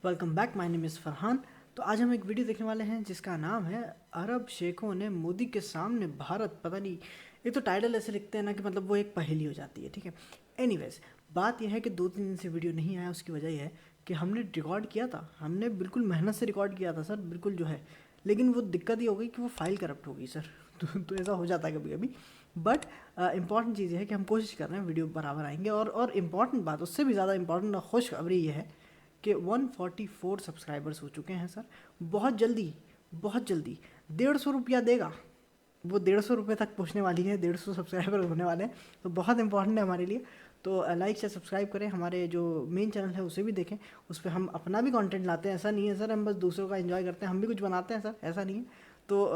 Welcome back, my name is Farhan. तो आज हम एक वीडियो देखने वाले हैं जिसका नाम है अरब शेखों ने मोदी के सामने भारत, पता नहीं, ये तो टाइटल ऐसे लिखते हैं ना कि मतलब वो एक पहेली हो जाती है। ठीक है, एनीवेज, बात यह है कि 2-3 दिन से वीडियो नहीं आया। उसकी वजह यह है कि हमने रिकॉर्ड किया था, हमने बिल्कुल मेहनत से रिकॉर्ड किया था सर, बिल्कुल जो है, लेकिन वो दिक्कत ये हो गई कि वो फाइल करप्ट हो गई सर। तो ऐसा हो जाता है कभी कभी। बट इंपॉर्टेंट चीज़ ये है कि हम कोशिश कर रहे हैं वीडियो बराबर आएंगे। और इम्पॉर्टेंट बात, उससे भी ज़्यादा इंपॉर्टेंट और खुशखबरी ये है कि 144 सब्सक्राइबर्स हो चुके हैं सर। बहुत जल्दी, बहुत जल्दी 150 रुपया देगा, वो 150 रुपये तक पहुंचने वाली है, 150 सब्सक्राइबर होने वाले हैं। तो बहुत इंपॉर्टेंट है हमारे लिए। तो लाइक से सब्सक्राइब करें, हमारे जो मेन चैनल है उसे भी देखें, उस पर हम अपना भी कंटेंट लाते हैं। ऐसा नहीं है सर हम बस दूसरों का एंजॉय करते हैं, हम भी कुछ बनाते हैं सर, ऐसा नहीं है। तो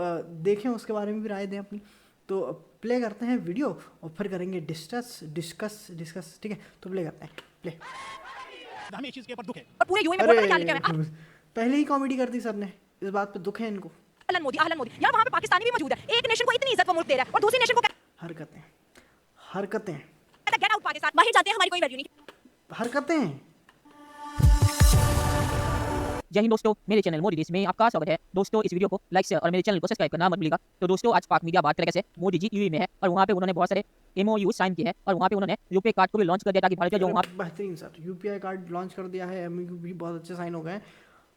देखें, उसके बारे में भी राय दें अपनी। तो प्ले करते हैं वीडियो और फिर करेंगे डिस्कस। ठीक है, तो प्ले करते हैं, प्ले। हमें इस चीज के ऊपर दुख है। और पूरे यूएई में वोट पता क्या लिखा है? पहले ही कॉमेडी कर दी सर ने, इस बात पे दुख है इनको। अहलन मोदी, अहलन मोदी। यार वहां पे पाकिस्तानी भी मौजूद है। एक नेशन को इतनी इज्जत वो मुल्क दे रहा है और दूसरी नेशन को हरकतें हरकतें कहता है गेट आउट पाकिस्तान। वहीं जाते हैं, हमारी कोई वैल्यू नहीं। हरकतें। जय हिंद दोस्तों, मेरे चैनल मोदी देश में आपका स्वागत है। दोस्तों, इस वीडियो को लाइक शेयर और मेरे चैनल को सब्सक्राइब करना मत भूलिएगा। तो दोस्तों, आज पाक मीडिया बात करेगा से मोदी जी यूएई में है और वहाँ पे उन्होंने बहुत सारे एमओयू साइन किए हैं और वहाँ पे उन्होंने रुपए कार्ड को भी लॉन्च कर दिया ताकि भारत का जो वहाँ बेहतरीन सर, यूपीआई कार्ड लॉन्च कर दिया है, एमओयू भी बहुत अच्छे साइन हो गए हैं।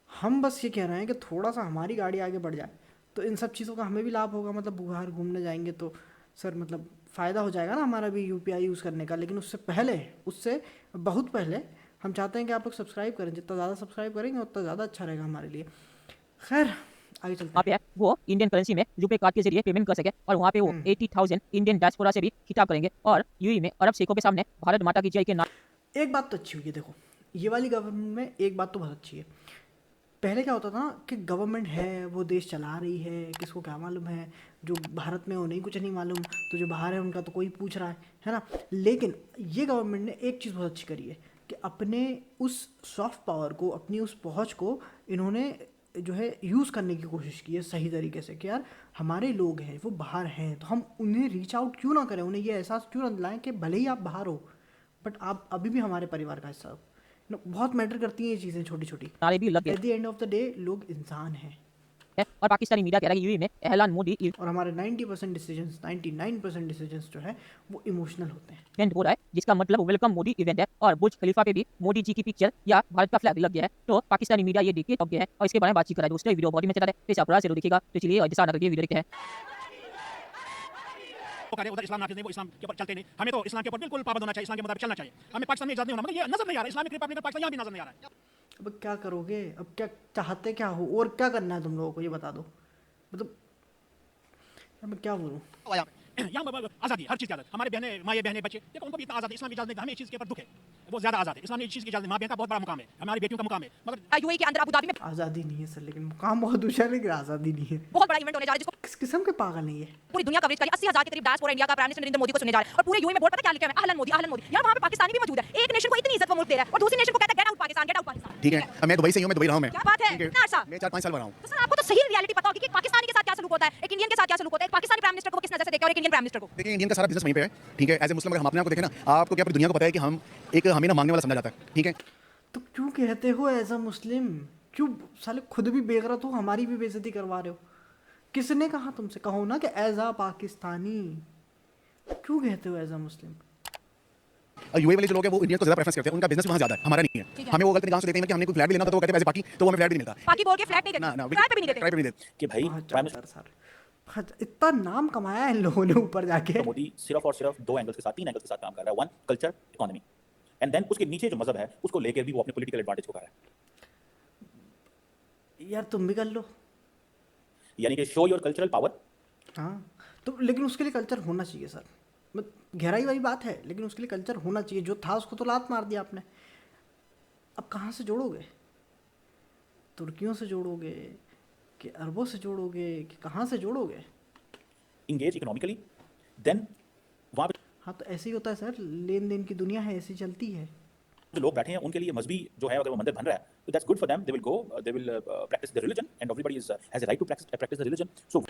हम बस ये कह रहे हैं कि थोड़ा सा हमारी गाड़ी आगे बढ़ जाए तो इन सब चीज़ों का हमें भी लाभ होगा। मतलब बाहर घूमने जाएंगे तो सर मतलब फ़ायदा हो जाएगा ना हमारा भी यूपीआई यूज़ करने का। लेकिन उससे बहुत पहले हम चाहते हैं कि आप लोग सब्सक्राइब करें। जितना ज़्यादा सब्सक्राइब करेंगे उतना ज़्यादा अच्छा रहेगा हमारे लिए। खैर, आगे चलते पे है वो इंडियन करेंसी में रुपए कार्ड के जरिए पेमेंट कर सके और वहाँ पे वो 80,000 इंडियन डायस्पोरा से भी खिताब करेंगे और यूएई में अरब शेखों के सामने भारत माता की जय के नाम। एक बात तो अच्छी हुई है, देखो ये वाली गवर्नमेंट में एक बात तो बहुत अच्छी है। पहले क्या होता था ना कि गवर्नमेंट है, वो देश चला रही है, किसको क्या मालूम है, जो भारत में हो नहीं कुछ नहीं मालूम, तो जो बाहर है उनका तो कोई पूछ रहा है ना। लेकिन ये गवर्नमेंट ने एक चीज़ बहुत अच्छी करी है कि अपने उस सॉफ्ट पावर को, अपनी उस पहुंच को इन्होंने जो है यूज़ करने की कोशिश की है सही तरीके से कि यार हमारे लोग हैं वो बाहर हैं, तो हम उन्हें रीच आउट क्यों ना करें, उन्हें ये एहसास क्यों ना दिलाएं कि भले ही आप बाहर हो बट आप अभी भी हमारे परिवार का हिस्सा हो। बहुत मैटर करती हैं ये चीज़ें छोटी छोटी। नारे भी लग eight the end of the day लोग इंसान हैं। गए और पाकिस्तानी मीडिया कह रहा है कि यूएई में एहलान मोदी और हमारे 90% डिसीजंस, 99% डिसीजंस जो है वो इमोशनल होते हैं। इवेंट हो रहा है जिसका मतलब वेलकम मोदी इवेंट है और बुर्ज खलीफा पे भी मोदी जी की पिक्चर या भारत का फ्लैग लग गया है। तो पाकिस्तानी मीडिया ये देख के टॉप गया है और इसके बारे में बातचीत कर रहा है। दोस्तों, वीडियो बहुत ही मजेदार है, तो इसे आप पूरा जरूर देखिएगा। तो चलिए और दिशा नगर ये वीडियो देखते हैं। वो कह रहे उधर इस्लाम नाफिज नहीं, वो इस्लाम के ऊपर चलते नहीं। हमें तो इस्लाम के ऊपर बिल्कुल पाबंद होना चाहिए, इस्लाम के मुताबिक चलना चाहिए। हमें पाकिस्तान में इजाजत नहीं होना, मगर ये नजर नहीं आ रहा। इस्लामिक रिपब्लिक पाकिस्तान यहाँ भी नजर नहीं आ रहा है। अब क्या करोगे, अब क्या चाहते क्या हो और क्या करना है तुम लोगों को, ये बता दो। मतलब मैं क्या बोलूँ। यहाँ आज़ादी, हर चीज़ की आज़ादी। हमारे बहने, माँ बहने, बच्चे, देखो उनको भी इतना आज़ादी, इस्लाम की इजाज़त नहीं। हमें इस चीज़ के ऊपर दुख है, वो ज़्यादा आज़ाद है। इस्लाम ने इस चीज़ की इजाज़त, माँ बहन का बहुत बड़ा मुकाम है, हमारी बेटियों का मुकाम है। मगर यूएई के अंदर अबू धाबी में आज़ादी नहीं है सर, लेकिन मुकाम बहुत ऊंचा है, लेकिन आज़ादी नहीं है। बहुत बड़ा इवेंट होने जा रहा है जिसको किस किस्म के पागल नहीं है। पूरी दुनिया कवरेज करी। 80,000 के करीब डायस्पोरा इंडिया का प्राइम मिनिस्टर नरेंद्र मोदी को सुनने जा रहा है और पूरे यूएई में वोट पता क्या लिखा है? अहलन मोदी, अहलन मोदी। यार वहां पे पाकिस्तानी भी मौजूद है। एक नेशन को इतनी इज्जत वो मुल्क दे रहा है और दूसरी नेशन को कहता है get out Pakistan, get out Pakistan. ठीक है, मैं दुबई से हूँ, मैं दुबई रहा हूँ। मैं क्या बात है? कितना अर्सा? मैं 4-5 साल रहा हूँ। तो सर आपको तो सही रियलिटी पता होगी कि एक पाकिस्तानी के साथ क्या सलूक होता है, एक इंडियन के साथ क्या सलूक होता है, एक पाकिस्तानी प्राइम मिनिस्टर को वो किस नजर से देखता है और एक इंडियन प्राइम मिनिस्टर को। देखिए, इंडियन का सारा बिजनेस वहीं पे है। ठीक है, एज ए मुस्लिम अगर हम अपने आप को देखें ना, आपको क्या पूरी दुनिया को पता है कि हम एक हमें ना मांगने वाला समझा जाता है। ठीक है, तो क्यों कहते हो एज अ मुस्लिम, क्यों साले खुद भी बेगरत हो, हमारी भी बेइज्जती करवा रहे हो। किसने कहा तुमसे, कहो ना कि एज अ पाकिस्तानी, क्यों कहते हो एज अ मुस्लिम। और यूए वाले जो लोग हैं वो इंडियन को ज्यादा प्रेफरेंस करते हैं, उनका बिजनेस वहाँ ज्यादा है, हमारा नहीं है। हमें वो गलत निगाह से देखते हैं कि हमने कोई फ्लैट भी लेना था तो वो कहते हैं वैसे बाकी, तो वो हमें फ्लैट भी नहीं मिलता। बाकी बोल के फ्लैट नहीं ना देते, ना, फ्लैट पे भी नहीं देते। ट्राई पे भी नहीं देते कि भाई प्राइम सर इतना नाम कमाया है इन लोगों ने ऊपर जाके। मिनिस्टर मोदी सिर्फ और सिर्फ दो एंगल्स के साथ, तीन एंगल्स के साथ काम कर रहा है। One, culture, economy, and then उसके नीचे जो मजहब है उसको लेकर भी वो अपने पॉलिटिकल एडवांटेज को कर रहा है। यार तुम भी कर लो। यानी कि शो योर कल्चरल पावर। हाँ, तो लेकिन उसके लिए कल्चर होना चाहिए सर। गहराई वाली बात है, लेकिन उसके लिए कल्चर होना चाहिए। जो था उसको तो लात मार दिया आपने, अब कहाँ से जोड़ोगे? तुर्कियों से जोड़ोगे कि अरबों से जोड़ोगे कि कहाँ से जोड़ोगे? इंगेज इकोनॉमिकली, देन वहाँ पे हाँ, तो ऐसे ही होता है सर, लेन देन की दुनिया है, ऐसी चलती है। जो लोग बैठे हैं उनके लिए मजहबी जो है, अगर वो मंदिर बन रहा है तो that's good for them. They will go, they will practice the religion and everybody is has a right to practice the religion. So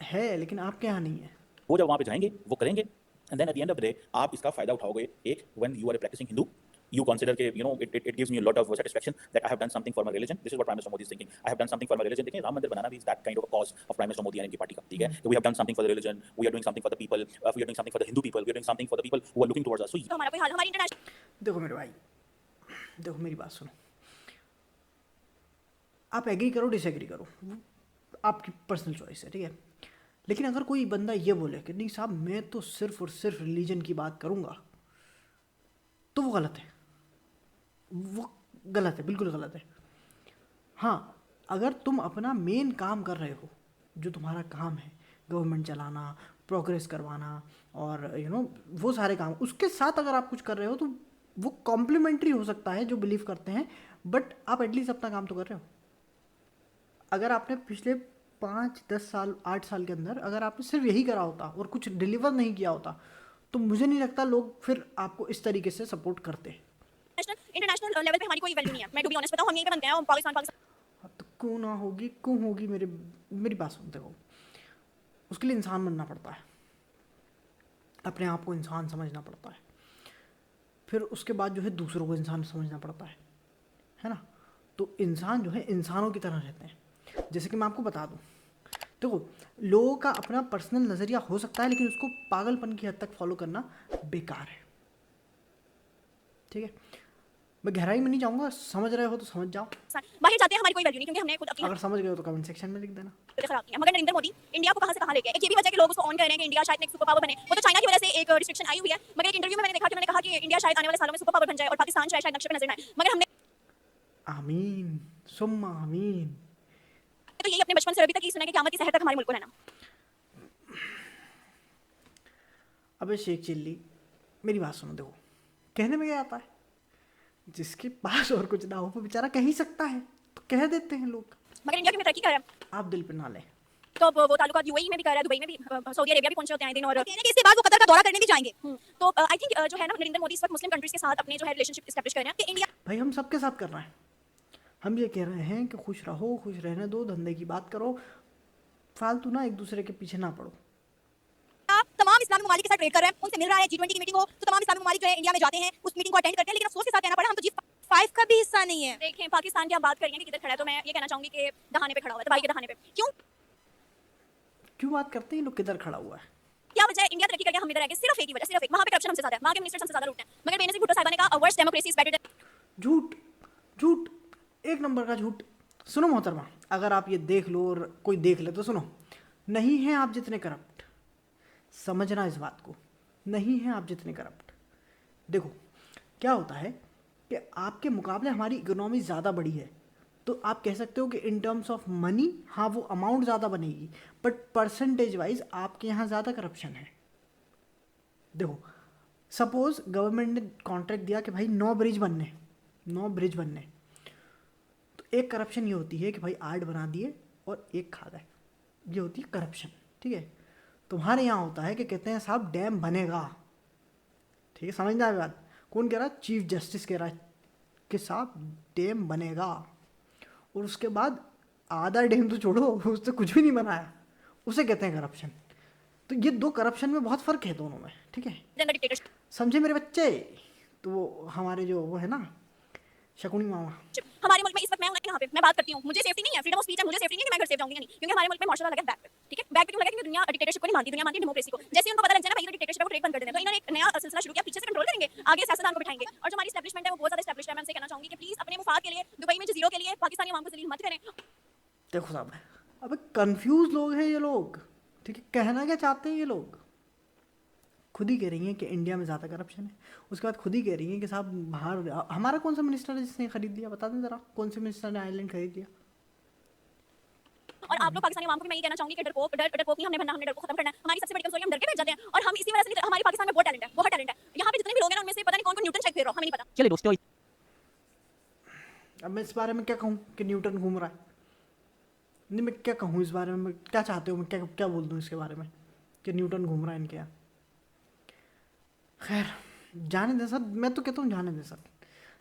है, लेकिन आपके यहाँ नहीं है। वो जब वहाँ पे जाएंगे वो करेंगे, and then at the end of the day आप इसका फायदा उठाओगे। एक, when you are a practising Hindu, you consider that, you know, it gives me a lot of satisfaction that I have done something for my religion. This is what Prime Minister Modi is thinking. I have done something for my religion. देखिए, राम मंदिर बनाना भी is that kind of a cause of Prime Minister Modi and इनकी party का, ठीक है? So we have done something for the religion. We are doing something for the people. We are doing something for the Hindu people. We are doing something for the people who are looking towards us. So तो हमारा कोई हाल हमारी international देखो मेरे भाई, देखो मेरी बात सुनो। आप एग्री करो डिसएग्री करो, आपकी पर्सनल चॉइस है, ठीक है। लेकिन अगर कोई बंदा ये बोले कि नहीं साहब मैं तो सिर्फ और सिर्फ रिलीजन की बात करूँगा, तो वो गलत है, वो गलत है, बिल्कुल गलत है। हाँ, अगर तुम अपना मेन काम कर रहे हो, जो तुम्हारा काम है गवर्नमेंट चलाना, प्रोग्रेस करवाना और वो सारे काम, उसके साथ अगर आप कुछ कर रहे हो तो वो कॉम्प्लीमेंट्री हो सकता है जो बिलीव करते हैं, बट आप एटलीस्ट अपना काम तो कर रहे हो। अगर आपने पिछले 5, 10 साल, 8 साल के अंदर अगर आपने सिर्फ यही करा होता और कुछ डिलीवर नहीं किया होता, तो मुझे नहीं लगता लोग फिर आपको इस तरीके से सपोर्ट करते। इंटरनेशनल लेवल पे हमारी कोई वैल्यू नहीं है। मैं टू बी ऑनेस्ट बताऊं, हम यहीं पे बनते हैं, पाकिस्तान तो क्यों ना होगी, क्यों होगी, मेरी बात सुनते हो। उसके लिए इंसान बनना पड़ता है, अपने आप को इंसान समझना पड़ता है, फिर उसके बाद जो है दूसरों को इंसान समझना पड़ता है ना। तो इंसान जो है इंसानों की तरह रहते हैं। जैसे कि मैं आपको बता दूं, देखो लोगों का अपना पर्सनल नज़रिया हो सकता है, लेकिन उसको पागलपन की हद तक फॉलो करना बेकार है, ठीक है। मैं गहराई में नहीं जाऊंगा, समझ रहे हो तो समझ जाओ, बाहर जाते हैं हमारी कोई वैल्यू नहीं, क्योंकि हमने खुद अपनी अगर समझ गए हो तो कमेंट सेक्शन में लिख देना। खराब किया। मगर नरेंद्र मोदी इंडिया को कहां से कहां लेके, एक ये भी वजह कि लोग उसको ऑन कर रहे हैं कि इंडिया शायद एक सुपर पावर बने। वो तो चाइना की वजह से एक रिस्ट्रिक्शन आई हुई है, मगर एक इंटरव्यू में मैंने देखा कि उन्होंने कहा कि इंडिया शायद आने वाले सालों में सुपर पावर बन जाए और पाकिस्तान शायद नक्शे पे नजर ना आए। मगर हमने आमीन सुम्मा आमीन। तो यही अपने बचपन से अभी तक ही सुना कि क़यामत की सहर तक हमारे मुल्क को रहना। अबे शेख चिल्ली, मेरी बात सुनो, देखो कहने में क्या आता है, जिसके पास और कुछ ना हो वो बेचारा कह ही सकता है, तो कह देते हैं लोग। मगर इंडिया की तरक्की कर रहा है, आप दिल पे ना लें। तो वो ताल्लुकात यूएई में भी कर रहा है, दुबई में भी, सऊदी अरेबिया भी पहुंचे होते हैं दिन, और इसके बाद वो कतर का दौरा करने भी जाएंगे। तो आई थिंक जो है ना, नरेंद्र मोदी इस वक्त मुस्लिम कंट्रीज के साथ अपने जो है रिलेशनशिप एस्टैब्लिश कर रहे हैं कि इंडिया भाई हम सबके साथ कर रहे हैं। हम ये कह रहे हैं कि खुश रहो, खुश रहने दो, धंधे की बात करो, फालतू ना एक दूसरे के पीछे ना पड़ो। तमाम इस्लामी ममालिक के साथ ट्रेड कर रहे हैं, उनसे मिल रहा है, G20 की मीटिंग हो तो तमाम इस्लामी ममालिक जो है इंडिया में जाते हैं, उस मीटिंग को अटेंड करते हैं, लेकिन अफसोस के साथ कहना पड़ा हम तो G5 का भी हिस्सा नहीं है। देखें पाकिस्तान की आप बात करेंगे कि किधर खड़ा है, तो मैं ये कहना चाहूंगी कि दहाने पे खड़ा हुआ है, दवाई के दहाने पे। क्यों बात करते हैं लोग किधर खड़ा हुआ है? क्या वजह है इंडिया तरक्की करके हम इधर रह गए? सिर्फ एक ही वजह, सिर्फ एक, वहां पे करप्शन हमसे ज्यादा है, वहां के मिनिस्टर हमसे ज्यादा लूटते हैं। मगर बेनजीर भुट्टो साहिबा ने कहा worst democracy is better than झूठ, झूठ, एक नंबर का झूठ। सुनो मोहतरमा, अगर आप ये देख लो और कोई देख ले तो सुनो, नहीं है आप जितने करप्ट, समझना इस बात को, नहीं है आप जितने करप्ट। देखो क्या होता है कि आपके मुकाबले हमारी इकोनॉमी ज़्यादा बड़ी है, तो आप कह सकते हो कि इन टर्म्स ऑफ मनी हाँ वो अमाउंट ज़्यादा बनेगी, बट परसेंटेज वाइज आपके यहाँ ज़्यादा करप्शन है। देखो सपोज गवर्नमेंट ने कॉन्ट्रैक्ट दिया कि भाई 9 ब्रिज बनने, तो एक करप्शन ये होती है कि भाई 8 बना दिए और एक खा गए, ये होती है करप्शन, ठीक है। तुम्हारे यहाँ होता है कि कहते हैं साहब डैम बनेगा, ठीक है, समझना है बात। कौन कह रहा है? चीफ जस्टिस कह रहा है कि साहब डैम बनेगा, और उसके बाद आधा डैम तो छोड़ो, उससे कुछ भी नहीं बनाया, उसे कहते हैं करप्शन। तो ये दो करप्शन में बहुत फ़र्क है दोनों में, ठीक है, डिक्टेटरशिप। समझे मेरे बच्चे। तो वो हमारे जो वो है ना शकुनी मामा, हमारे मुल्क में इस वक्त मैं यहाँ पे मैं बात करती हूँ, मुझे सेफ्टी नहीं है, फ्रीडम ऑफ स्पीच है, मुझे सेफ्टी नहीं है कि मैं घर से जाऊंगी नहीं, क्योंकि हमारे मुल्क में मार्शल लगा बैक पे, ठीक है। बैक पे क्यों लगा? क्योंकि दुनिया डिक्टेटरशिप को नहीं मानती, दुनिया मानती है डेमोक्रेसी को। जैसे उनको पता लग जाए ना भाई डिक्टेटरशिप को ट्रेड बंद कर देते हैं, तो इन्होंने एक नया सिलसिला शुरू किया, पीछे से कंट्रोल करेंगे, आगे सियासतदान को बिठाएंगे, और जो हमारी एस्टैब्लिशमेंट है वो बहुत ज़्यादा एस्टैब्लिश्ड है। मैं उनसे कहना चाहूंगी कि प्लीज़ अपने मुफाद के लिए, दुबई में जजीरों के लिए पाकिस्तानी आवाम को जलील मत करें। देखो साहब, अब कंफ्यूज लोग हैं ये लोग, ठीक है। कहना क्या चाहते हैं ये लोग? खुद ही कह रही हैं कि इंडिया में ज़्यादा करप्शन है, उसके बाद खुद ही कह रही हैं कि साहब बाहर हमारा कौन सा मिनिस्टर है जिसने खरीद लिया? बता दें ज़रा, कौन से मिनिस्टर ने आइलैंड खरीद लिया? और आप लोग पाकिस्तानी आवाम को मैं ये कहना चाहूंगी कि डरपोक नहीं हमने बनना, हमने डर को खत्म करना है। हमारी सबसे बड़ी कमजोरी हम डर के बैठ जाते हैं, और हम इसी वजह से हमारे पाकिस्तान में बहुत टैलेंट है, बहुत टैलेंट है। यहाँ पे जितने भी लोग हैं उनमें से पता नहीं कौन न्यूटन चेक फेर रहा हमें नहीं पता। चलिए दोस्तों, अब मैं इस बारे में क्या कहूँ कि न्यूटन घूम रहा है? नहीं, मैं क्या कहूँ इस बारे में? क्या चाहते हो मैं क्या बोल दूँ इसके बारे में कि न्यूटन घूम रहा है इनके यहाँ? खैर जाने दें सर, मैं तो कहता हूँ जाने दें सर,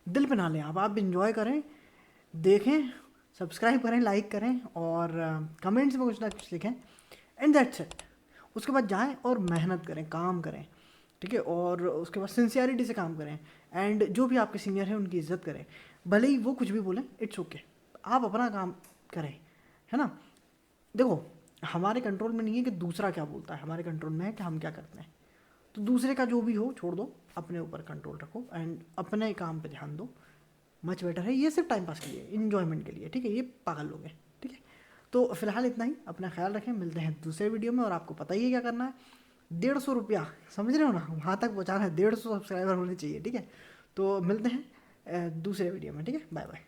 दिल पे ना लें आप इंजॉय करें, देखें, सब्सक्राइब करें, लाइक करें, और कमेंट्स में कुछ ना कुछ लिखें, एंड दैट्स इट। उसके बाद जाएं और मेहनत करें, काम करें, ठीक है। और उसके बाद सिंसियरिटी से काम करें, एंड जो भी आपके सीनियर हैं उनकी इज्जत करें, भले ही वो कुछ भी बोलें, इट्स ओके, आप अपना काम करें, है ना। देखो हमारे कंट्रोल में नहीं है कि दूसरा क्या बोलता है, हमारे कंट्रोल में है कि हम क्या करते हैं। तो दूसरे का जो भी हो छोड़ दो, अपने ऊपर कंट्रोल रखो एंड अपने काम पे ध्यान दो, मच बेटर है। ये सिर्फ टाइम पास के लिए, इन्जॉयमेंट के लिए, ठीक है, ये पागल लोग हैं, ठीक है। तो फिलहाल इतना ही, अपना ख्याल रखें, मिलते हैं दूसरे वीडियो में। और आपको पता ही है क्या करना है, 150 रुपया, समझ रहे हो ना, वहाँ तक पहुँचाना है, 150 सब्सक्राइबर होने चाहिए, ठीक है। तो मिलते हैं दूसरे वीडियो में, ठीक है, बाय बाय।